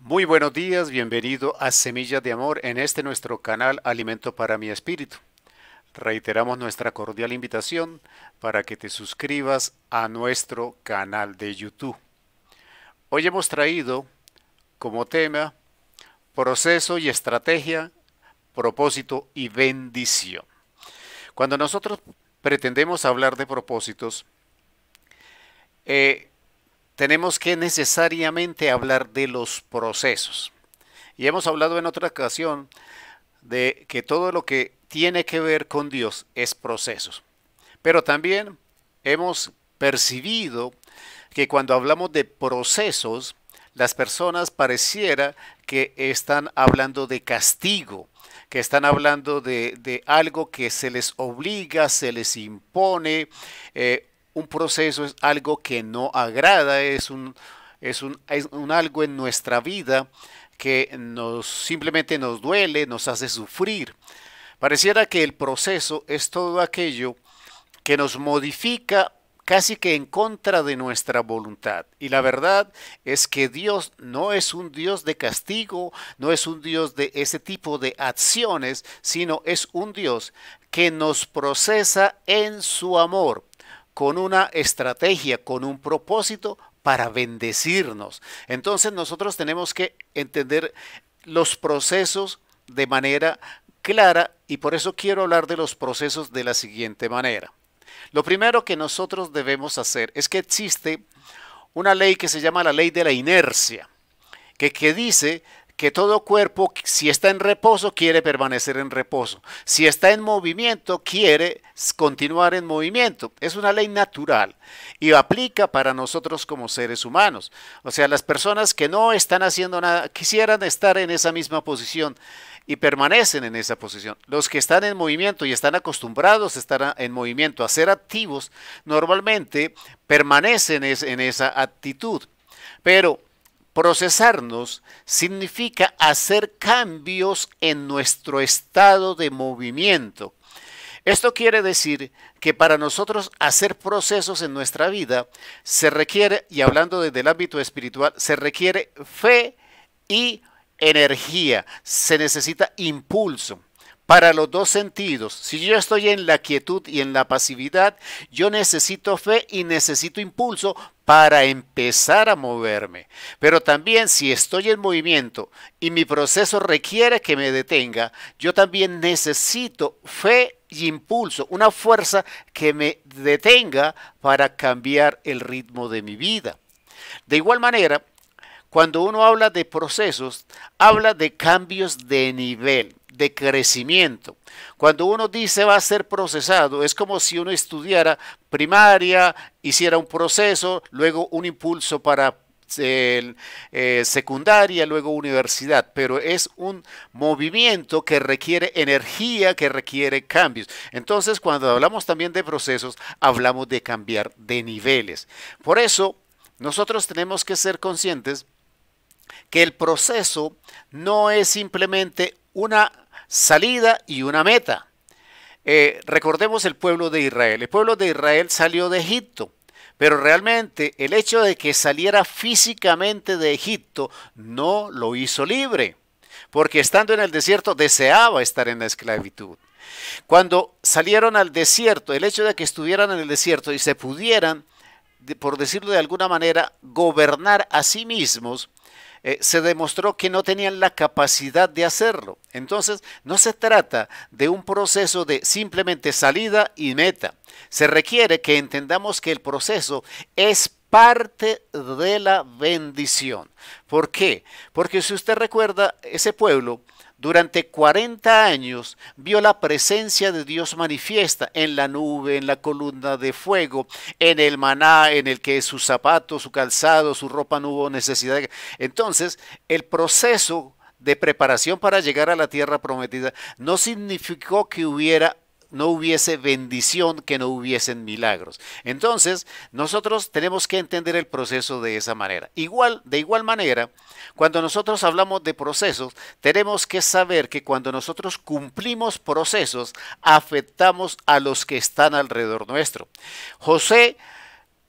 Muy buenos días, bienvenido a Semillas de Amor en este nuestro canal Alimento para mi Espíritu. Reiteramos nuestra cordial invitación para que te suscribas a nuestro canal de YouTube. Hoy hemos traído como tema proceso y estrategia, propósito y bendición. Cuando nosotros pretendemos hablar de propósitos, tenemos que necesariamente hablar de los procesos. Y hemos hablado en otra ocasión de que todo lo que tiene que ver con Dios es procesos. Pero también hemos percibido que cuando hablamos de procesos, las personas pareciera que están hablando de castigo, que están hablando de algo que se les obliga, se les impone. Un proceso es algo que no agrada, es un algo en nuestra vida que simplemente nos duele, nos hace sufrir. Pareciera que el proceso es todo aquello que nos modifica casi que en contra de nuestra voluntad. Y la verdad es que Dios no es un Dios de castigo, no es un Dios de ese tipo de acciones, sino es un Dios que nos procesa en su amor, con una estrategia, con un propósito para bendecirnos. Entonces nosotros tenemos que entender los procesos de manera clara y por eso quiero hablar de los procesos de la siguiente manera. Lo primero que nosotros debemos hacer es que existe una ley que se llama la ley de la inercia, que dice que todo cuerpo, si está en reposo, quiere permanecer en reposo. Si está en movimiento, quiere continuar en movimiento. Es una ley natural y aplica para nosotros como seres humanos. O sea, las personas que no están haciendo nada, quisieran estar en esa misma posición y permanecen en esa posición. Los que están en movimiento y están acostumbrados a estar en movimiento, a ser activos, normalmente permanecen en esa actitud. Pero procesarnos significa hacer cambios en nuestro estado de movimiento. Esto quiere decir que para nosotros hacer procesos en nuestra vida se requiere, y hablando desde el ámbito espiritual, se requiere fe y energía, se necesita impulso. Para los dos sentidos, si yo estoy en la quietud y en la pasividad, yo necesito fe y necesito impulso para empezar a moverme. Pero también si estoy en movimiento y mi proceso requiere que me detenga, yo también necesito fe y impulso, una fuerza que me detenga para cambiar el ritmo de mi vida. De igual manera, cuando uno habla de procesos, habla de cambios de nivel, de crecimiento. Cuando uno dice va a ser procesado, es como si uno estudiara primaria, hiciera un proceso, luego un impulso para secundaria, luego universidad, pero es un movimiento que requiere energía, que requiere cambios. Entonces, cuando hablamos también de procesos, hablamos de cambiar de niveles. Por eso, nosotros tenemos que ser conscientes que el proceso no es simplemente una salida y una meta. Recordemos el pueblo de Israel. El pueblo de Israel salió de Egipto, pero realmente el hecho de que saliera físicamente de Egipto no lo hizo libre, porque estando en el desierto deseaba estar en la esclavitud. Cuando salieron al desierto, el hecho de que estuvieran en el desierto y se pudieran, por decirlo de alguna manera, gobernar a sí mismos, se demostró que no tenían la capacidad de hacerlo. Entonces, no se trata de un proceso de simplemente salida y meta. Se requiere que entendamos que el proceso es parte de la bendición. ¿Por qué? Porque si usted recuerda, ese pueblo durante 40 años vio la presencia de Dios manifiesta en la nube, en la columna de fuego, en el maná, en el que sus zapatos, su calzado, su ropa no hubo necesidad. Entonces, el proceso de preparación para llegar a la tierra prometida no significó que no hubiese bendición, que no hubiesen milagros. Entonces, nosotros tenemos que entender el proceso de esa manera. De igual manera, cuando nosotros hablamos de procesos, tenemos que saber que cuando nosotros cumplimos procesos, afectamos a los que están alrededor nuestro. José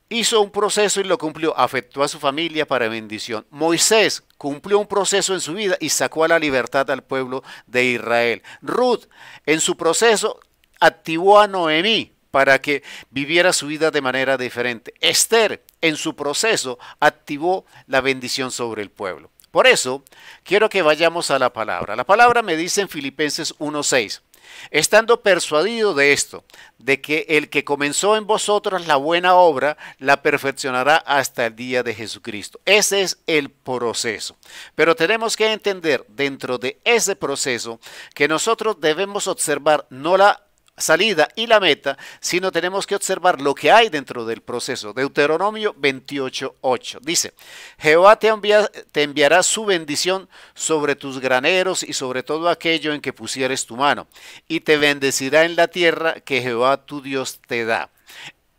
hizo un proceso y lo cumplió, afectó a su familia para bendición. Moisés cumplió un proceso en su vida y sacó a la libertad al pueblo de Israel. Ruth, en su proceso, activó a Noemí para que viviera su vida de manera diferente. Esther, en su proceso, activó la bendición sobre el pueblo. Por eso, quiero que vayamos a la palabra. La palabra me dice en Filipenses 1:6. Estando persuadido de esto, de que el que comenzó en vosotros la buena obra, la perfeccionará hasta el día de Jesucristo. Ese es el proceso. Pero tenemos que entender dentro de ese proceso que nosotros debemos observar no la salida y la meta, sino tenemos que observar lo que hay dentro del proceso. Deuteronomio 28:8 dice: Jehová te enviará su bendición sobre tus graneros y sobre todo aquello en que pusieres tu mano, y te bendecirá en la tierra que Jehová tu Dios te da.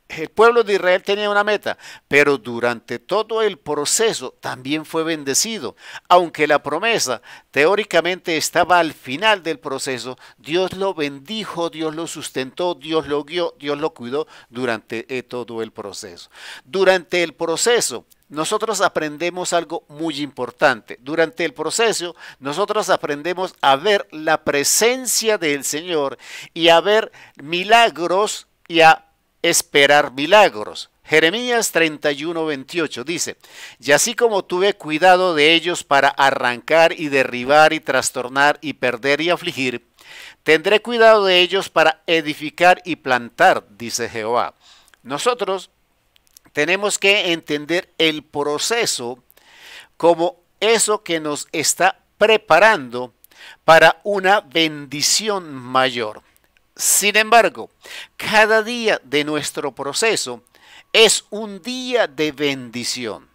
El pueblo de Israel tenía una meta, pero durante todo el proceso también fue bendecido. Aunque la promesa teóricamente estaba al final del proceso, Dios lo bendijo, Dios lo sustentó, Dios lo guió, Dios lo cuidó durante todo el proceso. Durante el proceso, nosotros aprendemos algo muy importante. Durante el proceso, nosotros aprendemos a ver la presencia del Señor y a ver milagros y a esperar milagros. Jeremías 31:28 dice: y así como tuve cuidado de ellos para arrancar y derribar y trastornar y perder y afligir, tendré cuidado de ellos para edificar y plantar, dice Jehová. Nosotros tenemos que entender el proceso como eso que nos está preparando para una bendición mayor. Sin embargo, cada día de nuestro proceso es un día de bendición,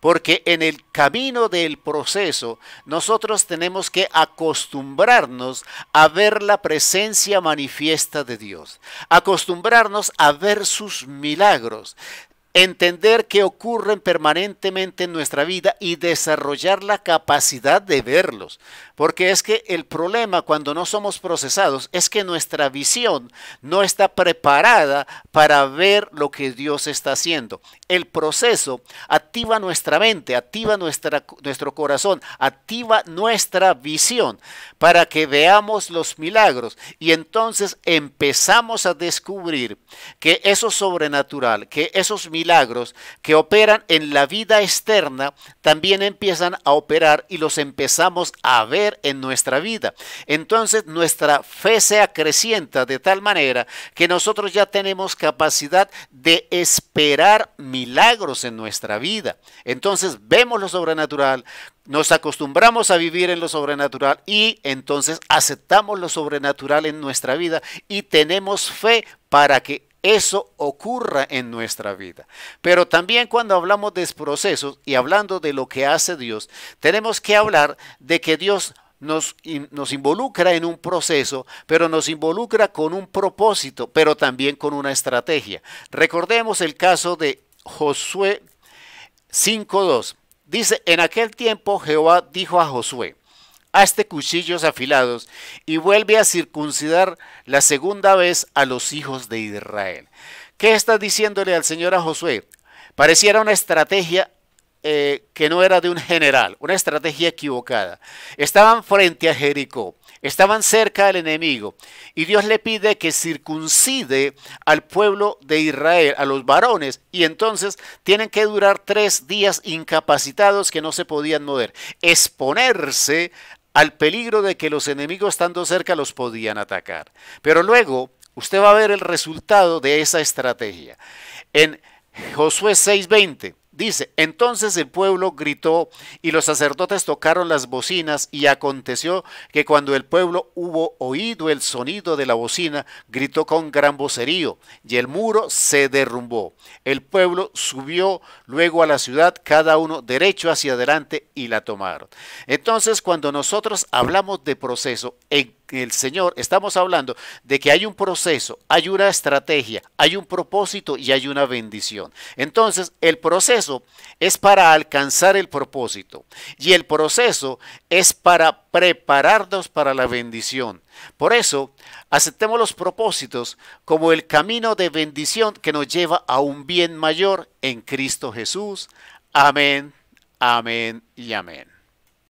porque en el camino del proceso nosotros tenemos que acostumbrarnos a ver la presencia manifiesta de Dios, acostumbrarnos a ver sus milagros, entender que ocurren permanentemente en nuestra vida y desarrollar la capacidad de verlos. Porque es que el problema cuando no somos procesados es que nuestra visión no está preparada para ver lo que Dios está haciendo. El proceso activa nuestra mente, activa nuestro corazón, activa nuestra visión para que veamos los milagros y entonces empezamos a descubrir que eso sobrenatural, que esos milagros que operan en la vida externa también empiezan a operar y los empezamos a ver en nuestra vida. Entonces nuestra fe se acrecienta de tal manera que nosotros ya tenemos capacidad de esperar milagros en nuestra vida. Entonces vemos lo sobrenatural, nos acostumbramos a vivir en lo sobrenatural y entonces aceptamos lo sobrenatural en nuestra vida y tenemos fe para que eso ocurra en nuestra vida. Pero también cuando hablamos de procesos y hablando de lo que hace Dios, tenemos que hablar de que Dios nos involucra en un proceso, pero nos involucra con un propósito, pero también con una estrategia. Recordemos el caso de Josué 5:2. Dice: en aquel tiempo Jehová dijo a Josué: hazte cuchillos afilados y vuelve a circuncidar la segunda vez a los hijos de Israel. ¿Qué está diciéndole al Señor a Josué? Pareciera una estrategia que no era de un general, una estrategia equivocada. Estaban frente a Jericó, estaban cerca del enemigo y Dios le pide que circuncide al pueblo de Israel, a los varones, y entonces tienen que durar 3 días incapacitados que no se podían mover, exponerse al peligro de que los enemigos estando cerca los podían atacar. Pero luego usted va a ver el resultado de esa estrategia. En Josué 6:20 dice: entonces el pueblo gritó y los sacerdotes tocaron las bocinas, y aconteció que cuando el pueblo hubo oído el sonido de la bocina, gritó con gran vocerío, y el muro se derrumbó. El pueblo subió luego a la ciudad, cada uno derecho hacia adelante, y la tomaron. Entonces, cuando nosotros hablamos de proceso, en el Señor, estamos hablando de que hay un proceso, hay una estrategia, hay un propósito y hay una bendición. Entonces, el proceso es para alcanzar el propósito y el proceso es para prepararnos para la bendición. Por eso, aceptemos los propósitos como el camino de bendición que nos lleva a un bien mayor en Cristo Jesús. Amén, amén y amén.